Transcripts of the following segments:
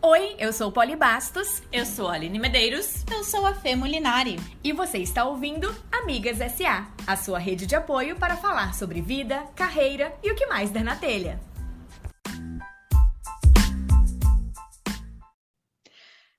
Oi, eu sou Polly Bastos. Eu sou a Aline Medeiros. Eu sou a Fê Molinari. E você está ouvindo Amigas S.A., a sua rede de apoio para falar sobre vida, carreira e o que mais der na telha.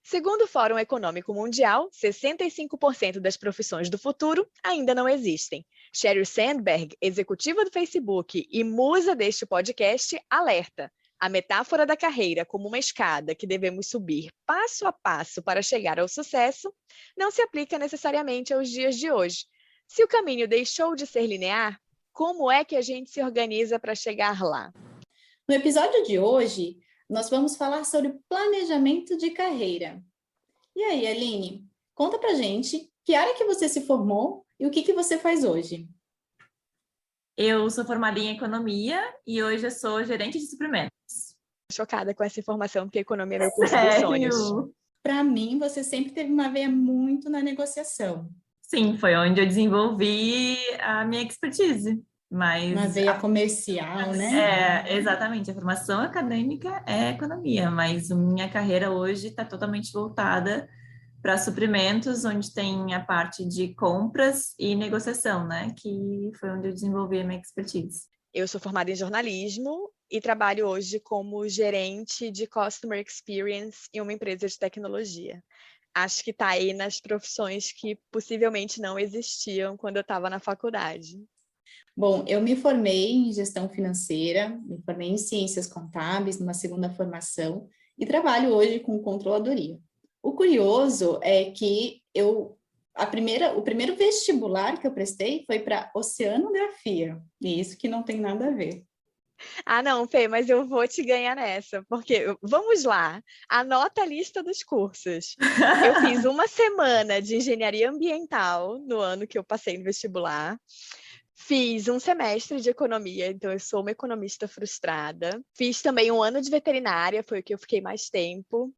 Segundo o Fórum Econômico Mundial, 65% das profissões do futuro ainda não existem. Sheryl Sandberg, executiva do Facebook e musa deste podcast, alerta: a metáfora da carreira como uma escada que devemos subir passo a passo para chegar ao sucesso não se aplica necessariamente aos dias de hoje. Se o caminho deixou de ser linear, como é que a gente se organiza para chegar lá? No episódio de hoje, nós vamos falar sobre planejamento de carreira. E aí, Aline, conta pra gente que área que você se formou e o que você faz hoje? Eu sou formada em economia e hoje eu sou gerente de suprimentos. Chocada com essa informação, porque economia é meu curso dos sonhos. Para mim, você sempre teve uma veia muito na negociação. Sim, foi onde eu desenvolvi a minha expertise. Mas uma veia comercial, né? Exatamente. A formação acadêmica é economia, mas a minha carreira hoje está totalmente voltada para suprimentos, onde tem a parte de compras e negociação, né? Que foi onde eu desenvolvi a minha expertise. Eu sou formada em jornalismo e trabalho hoje como gerente de Customer Experience em uma empresa de tecnologia. Acho que está aí nas profissões que possivelmente não existiam quando eu estava na faculdade. Bom, eu me formei em gestão financeira, me formei em ciências contábeis, numa segunda formação, e trabalho hoje com controladoria. O curioso é que o primeiro vestibular que eu prestei foi para oceanografia, e isso que não tem nada a ver. Ah, não, Fê, mas eu vou te ganhar nessa, porque, vamos lá, anota a lista dos cursos. Eu fiz uma semana de engenharia ambiental no ano que eu passei no vestibular. Fiz um semestre de economia, então eu sou uma economista frustrada. Fiz também um ano de veterinária, foi o que eu fiquei mais tempo.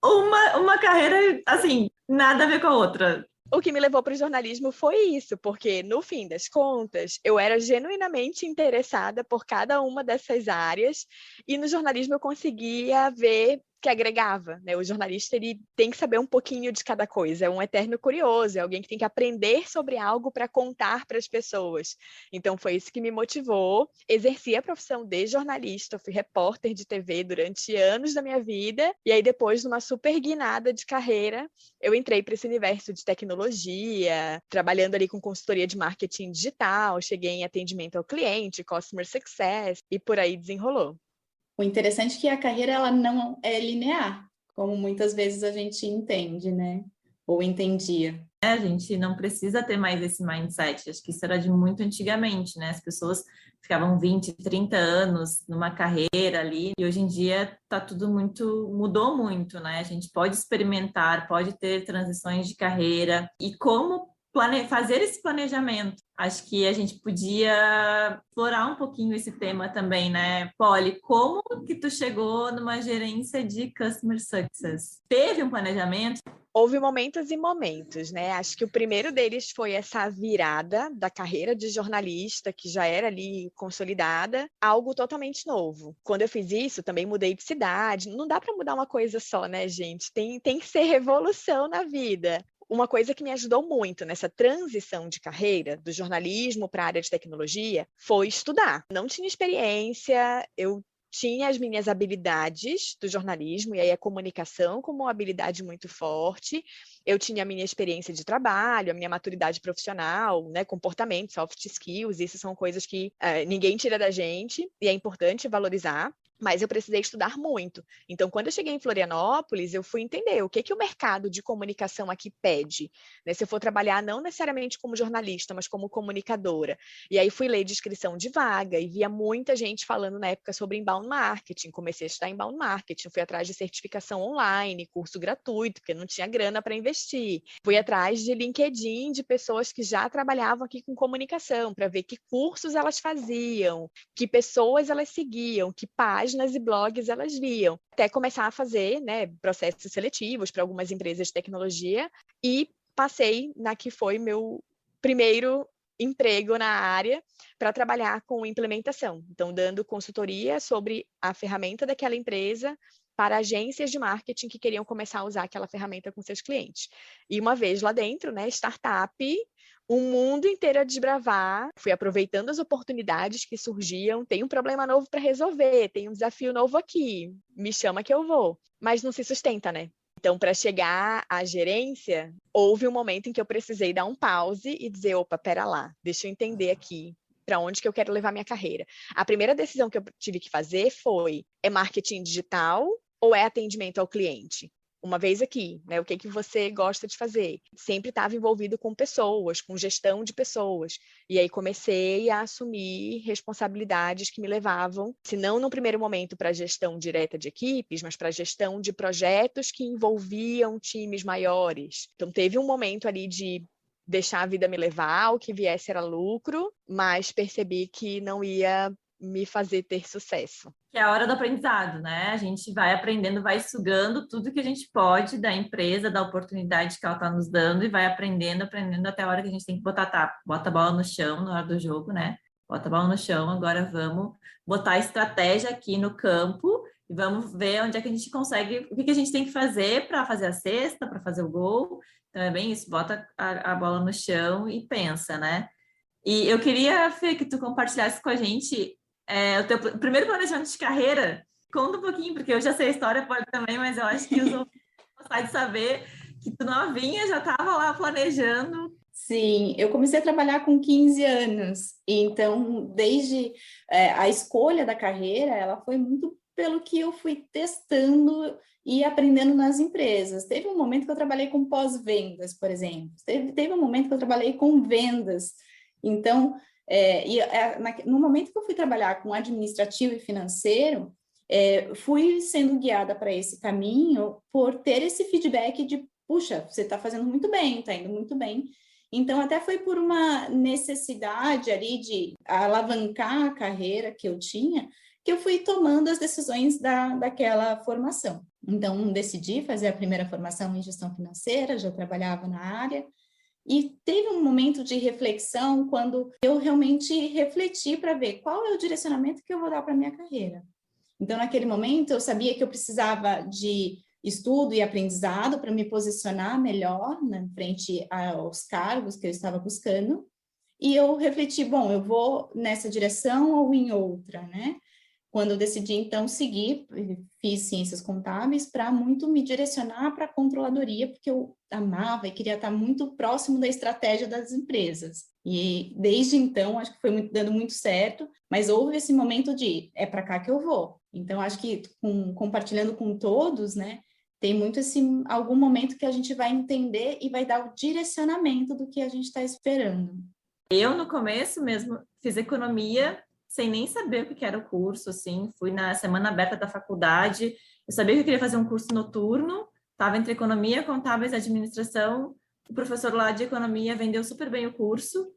Uma carreira, assim, nada a ver com a outra. O que me levou para o jornalismo foi isso, porque, no fim das contas, eu era genuinamente interessada por cada uma dessas áreas e no jornalismo eu conseguia ver que agregava, né? O jornalista ele tem que saber um pouquinho de cada coisa, é um eterno curioso, é alguém que tem que aprender sobre algo para contar para as pessoas. Então foi isso que me motivou. Exerci a profissão de jornalista, fui repórter de TV durante anos da minha vida e aí depois, numa super guinada de carreira, eu entrei para esse universo de tecnologia, trabalhando ali com consultoria de marketing digital, cheguei em atendimento ao cliente, customer success e por aí desenrolou. O interessante é que a carreira ela não é linear, como muitas vezes a gente entende, né? Ou entendia. A gente não precisa ter mais esse mindset. Acho que isso era de muito antigamente, né? As pessoas ficavam 20, 30 anos numa carreira ali, e hoje em dia tá tudo mudou muito, né? A gente pode experimentar, pode ter transições de carreira. E como fazer esse planejamento? Acho que a gente podia explorar um pouquinho esse tema também, né? Polly, como que tu chegou numa gerência de Customer Success? Teve um planejamento? Houve momentos e momentos, né? Acho que o primeiro deles foi essa virada da carreira de jornalista, que já era ali consolidada, a algo totalmente novo. Quando eu fiz isso, também mudei de cidade. Não dá para mudar uma coisa só, né, gente? Tem que ser revolução na vida. Uma coisa que me ajudou muito nessa transição de carreira, do jornalismo para a área de tecnologia, foi estudar. Não tinha experiência, eu tinha as minhas habilidades do jornalismo, e aí a comunicação como uma habilidade muito forte. Eu tinha a minha experiência de trabalho, a minha maturidade profissional, né, comportamento, soft skills, isso são coisas que ninguém tira da gente, e é importante valorizar. Mas eu precisei estudar muito. Então, quando eu cheguei em Florianópolis, eu fui entender o que o mercado de comunicação aqui pede, né? Se eu for trabalhar não necessariamente como jornalista, mas como comunicadora. E aí fui ler descrição de vaga e via muita gente falando na época sobre inbound marketing. Comecei a estudar inbound marketing, fui atrás de certificação online, curso gratuito, porque não tinha grana para investir. Fui atrás de LinkedIn de pessoas que já trabalhavam aqui com comunicação, para ver que cursos elas faziam, que pessoas elas seguiam, que páginas e blogs elas viam, até começar a fazer, né, processos seletivos para algumas empresas de tecnologia e passei na que foi meu primeiro emprego na área para trabalhar com implementação, então dando consultoria sobre a ferramenta daquela empresa para agências de marketing que queriam começar a usar aquela ferramenta com seus clientes. E uma vez lá dentro, né, startup, um mundo inteiro a desbravar, fui aproveitando as oportunidades que surgiam, tem um problema novo para resolver, tem um desafio novo aqui, me chama que eu vou. Mas não se sustenta, né? Então, para chegar à gerência, houve um momento em que eu precisei dar um pause e dizer, opa, pera lá, deixa eu entender aqui para onde que eu quero levar minha carreira. A primeira decisão que eu tive que fazer foi, é marketing digital ou é atendimento ao cliente? Uma vez aqui, né? O que que você gosta de fazer? Sempre estava envolvido com pessoas, com gestão de pessoas. E aí comecei a assumir responsabilidades que me levavam, se não no primeiro momento para a gestão direta de equipes, mas para a gestão de projetos que envolviam times maiores. Então teve um momento ali de deixar a vida me levar, o que viesse era lucro, mas percebi que não ia me fazer ter sucesso. Que é a hora do aprendizado, né? A gente vai aprendendo, vai sugando tudo que a gente pode da empresa, da oportunidade que ela está nos dando e vai aprendendo até a hora que a gente tem que botar, tá, bota a bola no chão na hora do jogo, né? Bota a bola no chão, agora vamos botar a estratégia aqui no campo e vamos ver onde é que a gente consegue, o que a gente tem que fazer para fazer a cesta, para fazer o gol. Então é bem isso, bota a bola no chão e pensa, né? E eu queria, Fê, que tu compartilhasse com a gente o teu primeiro planejamento de carreira. Conta um pouquinho, porque eu já sei a história, pode também, mas eu acho que os ouvintes vão gostar de saber que tu novinha já estava lá planejando. Sim, eu comecei a trabalhar com 15 anos, então desde a escolha da carreira, ela foi muito pelo que eu fui testando e aprendendo nas empresas. Teve um momento que eu trabalhei com pós-vendas, por exemplo. Teve um momento que eu trabalhei com vendas. Então, no momento que eu fui trabalhar com administrativo e financeiro, fui sendo guiada para esse caminho por ter esse feedback de, puxa, você está fazendo muito bem, está indo muito bem. Então, até foi por uma necessidade ali de alavancar a carreira que eu tinha, que eu fui tomando as decisões daquela formação. Então, decidi fazer a primeira formação em gestão financeira, já trabalhava na área, e teve um momento de reflexão quando eu realmente refleti para ver qual é o direcionamento que eu vou dar para a minha carreira. Então, naquele momento, eu sabia que eu precisava de estudo e aprendizado para me posicionar melhor, né, frente aos cargos que eu estava buscando, e eu refleti, bom, eu vou nessa direção ou em outra, né? Quando eu decidi, então, seguir, fiz ciências contábeis para muito me direcionar para a controladoria, porque eu amava e queria estar muito próximo da estratégia das empresas. E desde então, acho que foi dando muito certo, mas houve esse momento de, é para cá que eu vou. Então, acho que compartilhando com todos, né, tem muito algum momento que a gente vai entender e vai dar o direcionamento do que a gente está esperando. Eu, no começo mesmo, fiz economia sem nem saber o que era o curso, assim, fui na semana aberta da faculdade, eu sabia que eu queria fazer um curso noturno, estava entre economia, contábeis e administração, o professor lá de economia vendeu super bem o curso,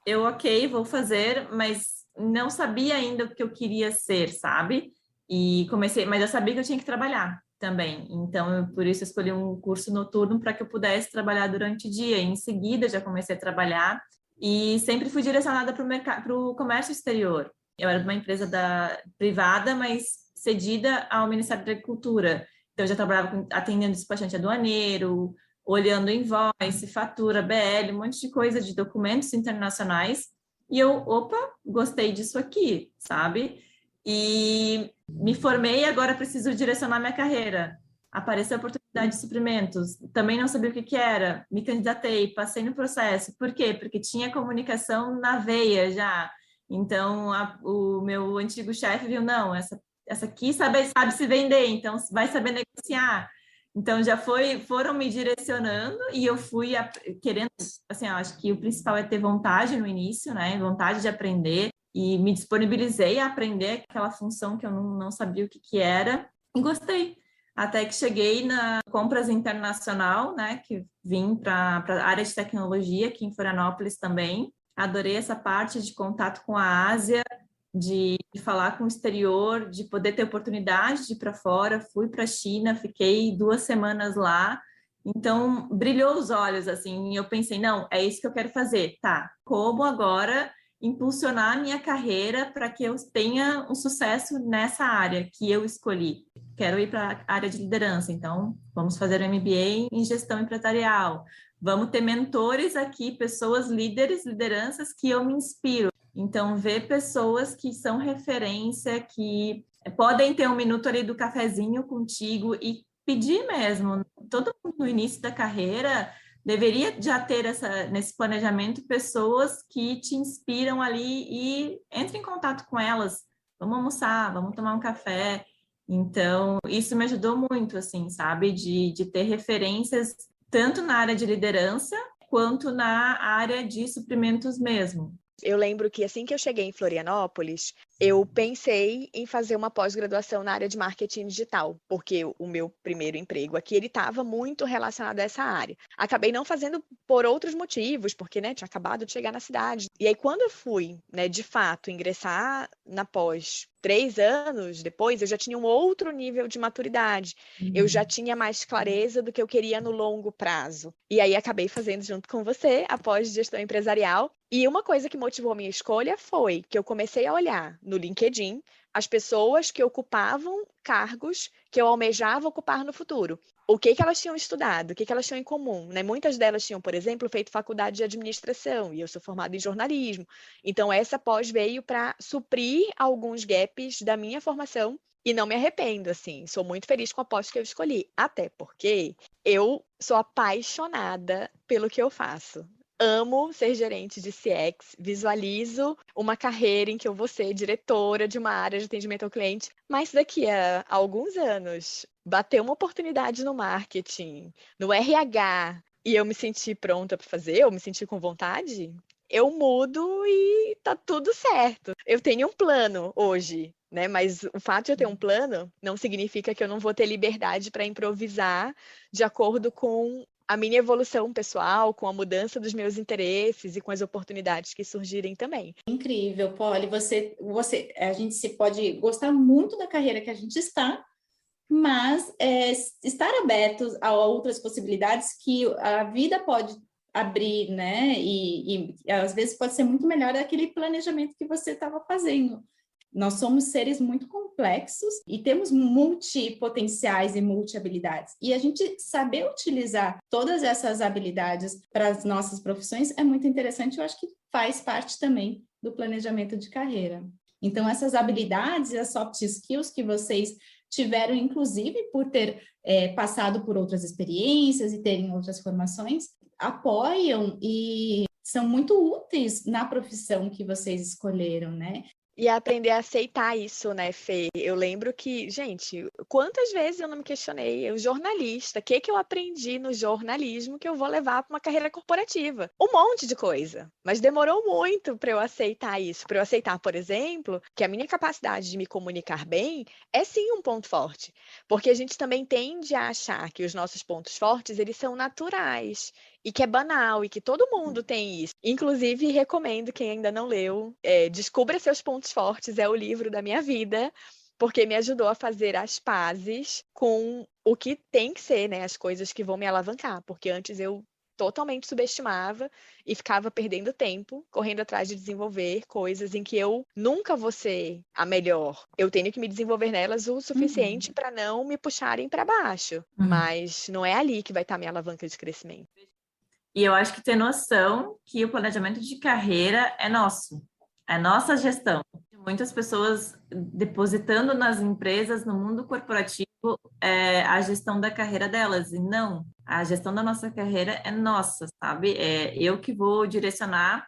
eu, ok, vou fazer, mas não sabia ainda o que eu queria ser, sabe? E comecei, mas eu sabia que eu tinha que trabalhar também, então, por isso, eu escolhi um curso noturno para que eu pudesse trabalhar durante o dia, e em seguida já comecei a trabalhar, e sempre fui direcionada para o comércio exterior. Eu era de uma empresa privada, mas cedida ao Ministério da Agricultura. Então, eu já trabalhava atendendo despachante aduaneiro, olhando invoice, fatura, BL, um monte de coisa de documentos internacionais. E eu, gostei disso aqui, sabe? E me formei e agora preciso direcionar minha carreira. Apareceu a oportunidade de suprimentos. Também não sabia o que era. Me candidatei, passei no processo. Por quê? Porque tinha comunicação na veia já. Então, o meu antigo chefe viu, não, essa aqui sabe se vender, então vai saber negociar. Então, foram me direcionando e eu fui querendo, assim, eu acho que o principal é ter vontade no início, né? Vontade de aprender, e me disponibilizei a aprender aquela função que eu não sabia o que era, e gostei. Até que cheguei na compras internacional, né? Que vim para a área de tecnologia aqui em Florianópolis também. Adorei essa parte de contato com a Ásia, de falar com o exterior, de poder ter oportunidade de ir para fora. Fui para a China, fiquei 2 semanas lá. Então, brilhou os olhos, assim, e eu pensei, não, é isso que eu quero fazer. Tá, como agora impulsionar a minha carreira para que eu tenha um sucesso nessa área que eu escolhi. Quero ir para a área de liderança, então vamos fazer um MBA em gestão empresarial. Vamos ter mentores aqui, pessoas líderes, lideranças que eu me inspiro. Então, ver pessoas que são referência, que podem ter um minuto ali do cafezinho contigo e pedir mesmo. Todo mundo no início da carreira deveria já ter nesse planejamento pessoas que te inspiram ali e entre em contato com elas. Vamos almoçar, vamos tomar um café. Então, isso me ajudou muito, assim, sabe? De ter referências tanto na área de liderança quanto na área de suprimentos mesmo. Eu lembro que assim que eu cheguei em Florianópolis, eu pensei em fazer uma pós-graduação na área de marketing digital, porque o meu primeiro emprego aqui, ele estava muito relacionado a essa área. Acabei não fazendo por outros motivos, porque, né, tinha acabado de chegar na cidade. E aí, quando eu fui, né, de fato, ingressar na pós 3 anos depois, eu já tinha um outro nível de maturidade. Eu já tinha mais clareza do que eu queria no longo prazo. E aí, acabei fazendo junto com você a pós-gestão empresarial. E uma coisa que motivou a minha escolha foi que eu comecei a olhar no LinkedIn as pessoas que ocupavam cargos que eu almejava ocupar no futuro. O que elas tinham estudado, o que elas tinham em comum, né? Muitas delas tinham, por exemplo, feito faculdade de administração, e eu sou formada em jornalismo. Então, essa pós veio para suprir alguns gaps da minha formação, e não me arrependo, assim. Sou muito feliz com a pós que eu escolhi, até porque eu sou apaixonada pelo que eu faço. Amo ser gerente de CX, visualizo uma carreira em que eu vou ser diretora de uma área de atendimento ao cliente, mas daqui a alguns anos, bater uma oportunidade no marketing, no RH, e eu me sentir pronta para fazer, eu me sentir com vontade, eu mudo e tá tudo certo. Eu tenho um plano hoje, né? Mas o fato de eu ter um plano não significa que eu não vou ter liberdade para improvisar de acordo com a minha evolução pessoal, com a mudança dos meus interesses e com as oportunidades que surgirem também. Incrível, Polly. A gente se pode gostar muito da carreira que a gente está, mas estar abertos a outras possibilidades que a vida pode abrir, né? E às vezes pode ser muito melhor daquele planejamento que você estava fazendo. Nós somos seres muito complexos e temos multipotenciais e multi-habilidades. E a gente saber utilizar todas essas habilidades para as nossas profissões é muito interessante. Eu acho que faz parte também do planejamento de carreira. Então, essas habilidades e as soft skills que vocês tiveram, inclusive, por ter passado por outras experiências e terem outras formações, apoiam e são muito úteis na profissão que vocês escolheram, né? E aprender a aceitar isso, né, Fê? Eu lembro que, gente, quantas vezes eu não me questionei? Eu, jornalista, o que eu aprendi no jornalismo que eu vou levar para uma carreira corporativa? Um monte de coisa. Mas demorou muito para eu aceitar isso. Para eu aceitar, por exemplo, que a minha capacidade de me comunicar bem é sim um ponto forte. Porque a gente também tende a achar que os nossos pontos fortes, eles são naturais. E que é banal, e que todo mundo tem isso. Inclusive, recomendo, quem ainda não leu, Descubra Seus Pontos Fortes, é o livro da minha vida, porque me ajudou a fazer as pazes com o que tem que ser, né, as coisas que vão me alavancar, porque antes eu totalmente subestimava e ficava perdendo tempo, correndo atrás de desenvolver coisas em que eu nunca vou ser a melhor. Eu tenho que me desenvolver nelas o suficiente para não me puxarem para baixo, mas não é ali que vai estar minha alavanca de crescimento. E eu acho que ter noção que o planejamento de carreira é nosso, é nossa gestão. Muitas pessoas depositando nas empresas, no mundo corporativo, a gestão da carreira delas. E não, a gestão da nossa carreira é nossa, sabe? É eu que vou direcionar.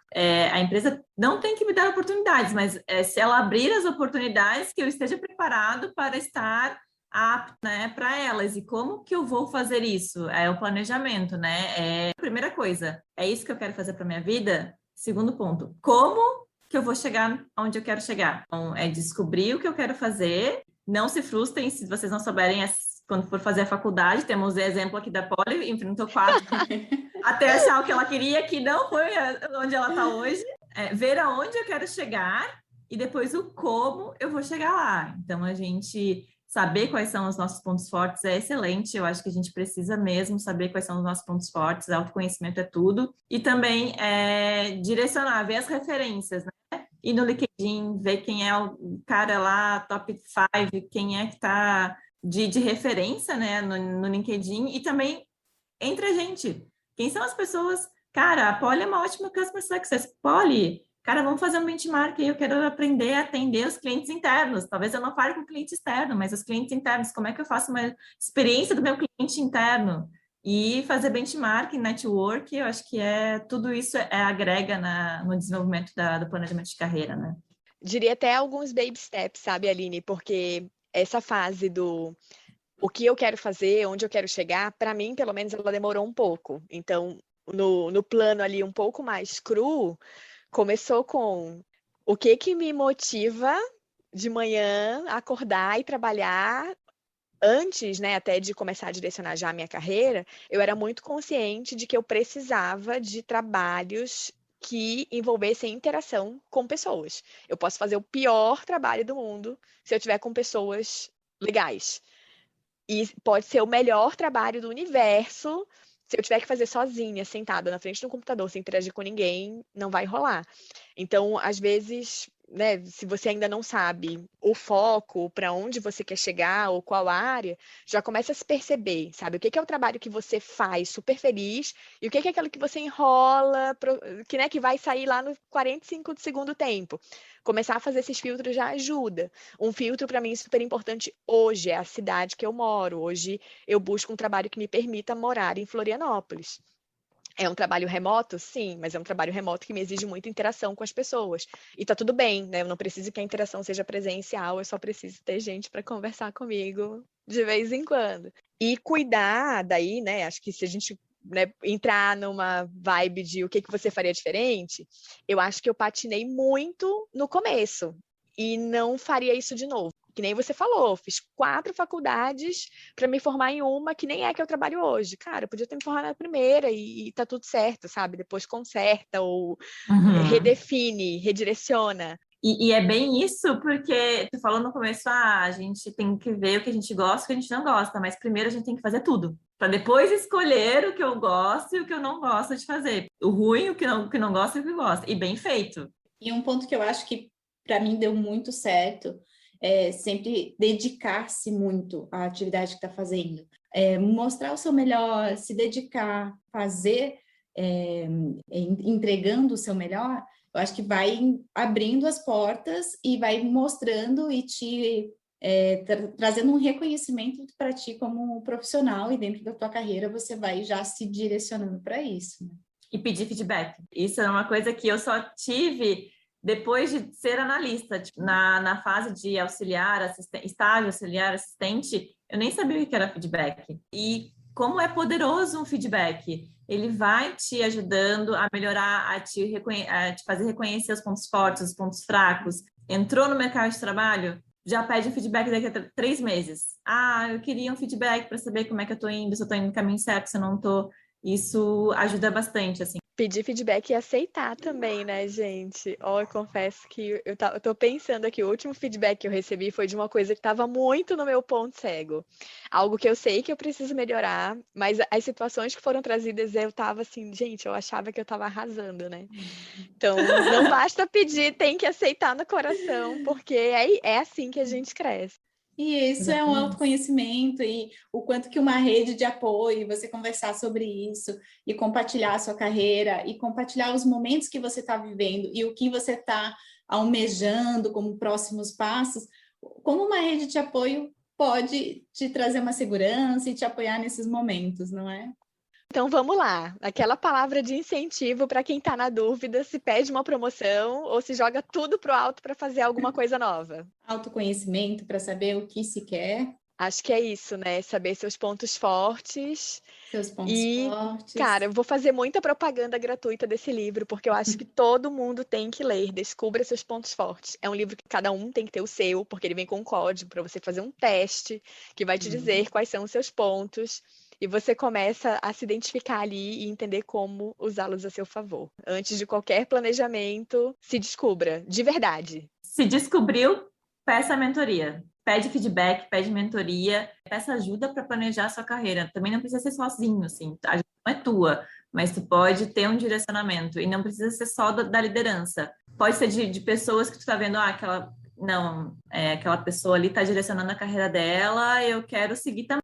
A empresa não tem que me dar oportunidades, mas se ela abrir as oportunidades, que eu esteja preparado para estar apto, né, para elas. E como que eu vou fazer isso? É o planejamento, né? Primeira coisa, é isso que eu quero fazer para minha vida? Segundo ponto, como que eu vou chegar onde eu quero chegar? Então, é descobrir o que eu quero fazer. Não se frustrem se vocês não souberem quando for fazer a faculdade. Temos o exemplo aqui da Polly, enfrentou 4 até achar o que ela queria, que não foi onde ela está hoje. Ver aonde eu quero chegar e depois o como eu vou chegar lá. Então, a gente saber quais são os nossos pontos fortes é excelente. Eu acho que a gente precisa mesmo saber quais são os nossos pontos fortes. Autoconhecimento é tudo. E também direcionar, ver as referências, né? ir no LinkedIn, ver quem é o cara lá, top 5, quem é que está de referência, né, no LinkedIn, e também entre a gente. Quem são as pessoas? Cara, a Polly é uma ótima customer success. Polly, cara, vamos fazer um benchmark aí, eu quero aprender a atender os clientes internos. Talvez eu não fale com o cliente externo, mas os clientes internos, como é que eu faço uma experiência do meu cliente interno? E fazer benchmark, network, eu acho que tudo isso agrega no desenvolvimento do planejamento de carreira, né? Diria até alguns baby steps, sabe, Aline? Porque essa fase do o que eu quero fazer, onde eu quero chegar, para mim, pelo menos, ela demorou um pouco. Então, no plano ali um pouco mais cru, começou com o que me motiva de manhã a acordar e trabalhar. Antes, né, até de começar a direcionar já a minha carreira, eu era muito consciente de que eu precisava de trabalhos que envolvessem interação com pessoas. Eu posso fazer o pior trabalho do mundo se eu tiver com pessoas legais. E pode ser o melhor trabalho do universo. Se eu tiver que fazer sozinha, sentada na frente do computador, sem interagir com ninguém, não vai rolar. Então, às vezes, né, se você ainda não sabe o foco, para onde você quer chegar ou qual área, já começa a se perceber, sabe? O que é o trabalho que você faz super feliz e o que é aquilo que você enrola, que, né, que vai sair lá no 45 do segundo tempo. Começar a fazer esses filtros já ajuda. Um filtro para mim super importante hoje é a cidade que eu moro. Hoje eu busco um trabalho que me permita morar em Florianópolis. É um trabalho remoto? Sim, mas é um trabalho remoto que me exige muita interação com as pessoas. E tá tudo bem, né? Eu não preciso que a interação seja presencial, eu só preciso ter gente para conversar comigo de vez em quando. E cuidar daí, né? Acho que se a gente, né, entrar numa vibe de o que você faria diferente, eu acho que eu patinei muito no começo e não faria isso de novo. Que nem você falou, fiz 4 faculdades para me formar em uma que nem é que eu trabalho hoje. Cara, eu podia ter me formado na primeira e tá tudo certo, sabe? Depois conserta ou redefine, redireciona. E é bem isso, porque tu falou no começo, a gente tem que ver o que a gente gosta e o que a gente não gosta, mas primeiro a gente tem que fazer tudo, para depois escolher o que eu gosto e o que eu não gosto de fazer. O ruim, o que não gosta e o que gosta. E bem feito. E um ponto que eu acho que para mim deu muito certo é sempre dedicar-se muito à atividade que está fazendo. Mostrar o seu melhor, se dedicar, fazer, entregando o seu melhor, eu acho que vai abrindo as portas e vai mostrando e te trazendo um reconhecimento para ti como profissional, e dentro da tua carreira você vai já se direcionando para isso, né? E pedir feedback. Isso é uma coisa que eu só tive depois de ser analista. Tipo, na fase de auxiliar, estágio auxiliar, assistente, eu nem sabia o que era feedback. E como é poderoso um feedback. Ele vai te ajudando a melhorar, a te fazer reconhecer os pontos fortes, os pontos fracos. Entrou no mercado de trabalho, já pede um feedback daqui a 3 meses. Eu queria um feedback para saber como é que eu estou indo, se eu estou indo no caminho certo, se eu não estou. Isso ajuda bastante, assim. Pedir feedback e aceitar também, né, gente? Eu confesso que eu tô pensando aqui, o último feedback que eu recebi foi de uma coisa que estava muito no meu ponto cego. Algo que eu sei que eu preciso melhorar, mas as situações que foram trazidas, eu tava assim, gente, eu achava que eu tava arrasando, né? Então, não basta pedir, tem que aceitar no coração, porque é assim que a gente cresce. E isso é um autoconhecimento, e o quanto que uma rede de apoio, você conversar sobre isso e compartilhar a sua carreira e compartilhar os momentos que você está vivendo e o que você está almejando como próximos passos, como uma rede de apoio pode te trazer uma segurança e te apoiar nesses momentos, não é? Então vamos lá, aquela palavra de incentivo para quem está na dúvida se pede uma promoção ou se joga tudo pro alto para fazer alguma coisa nova. Autoconhecimento para saber o que se quer. Acho que é isso, né? Saber seus pontos fortes. Seus pontos fortes. Cara, eu vou fazer muita propaganda gratuita desse livro, porque eu acho que todo mundo tem que ler. Descubra seus pontos fortes. É um livro que cada um tem que ter o seu, porque ele vem com um código para você fazer um teste que vai te dizer quais são os seus pontos. E você começa a se identificar ali e entender como usá-los a seu favor. Antes de qualquer planejamento, se descubra, de verdade. Se descobriu, peça mentoria. Pede feedback, pede mentoria, peça ajuda para planejar a sua carreira. Também não precisa ser sozinho, assim. A ajuda não é tua, mas tu pode ter um direcionamento. E não precisa ser só da liderança. pode ser de pessoas que tu tá vendo, aquela pessoa ali tá direcionando a carreira dela, eu quero seguir também.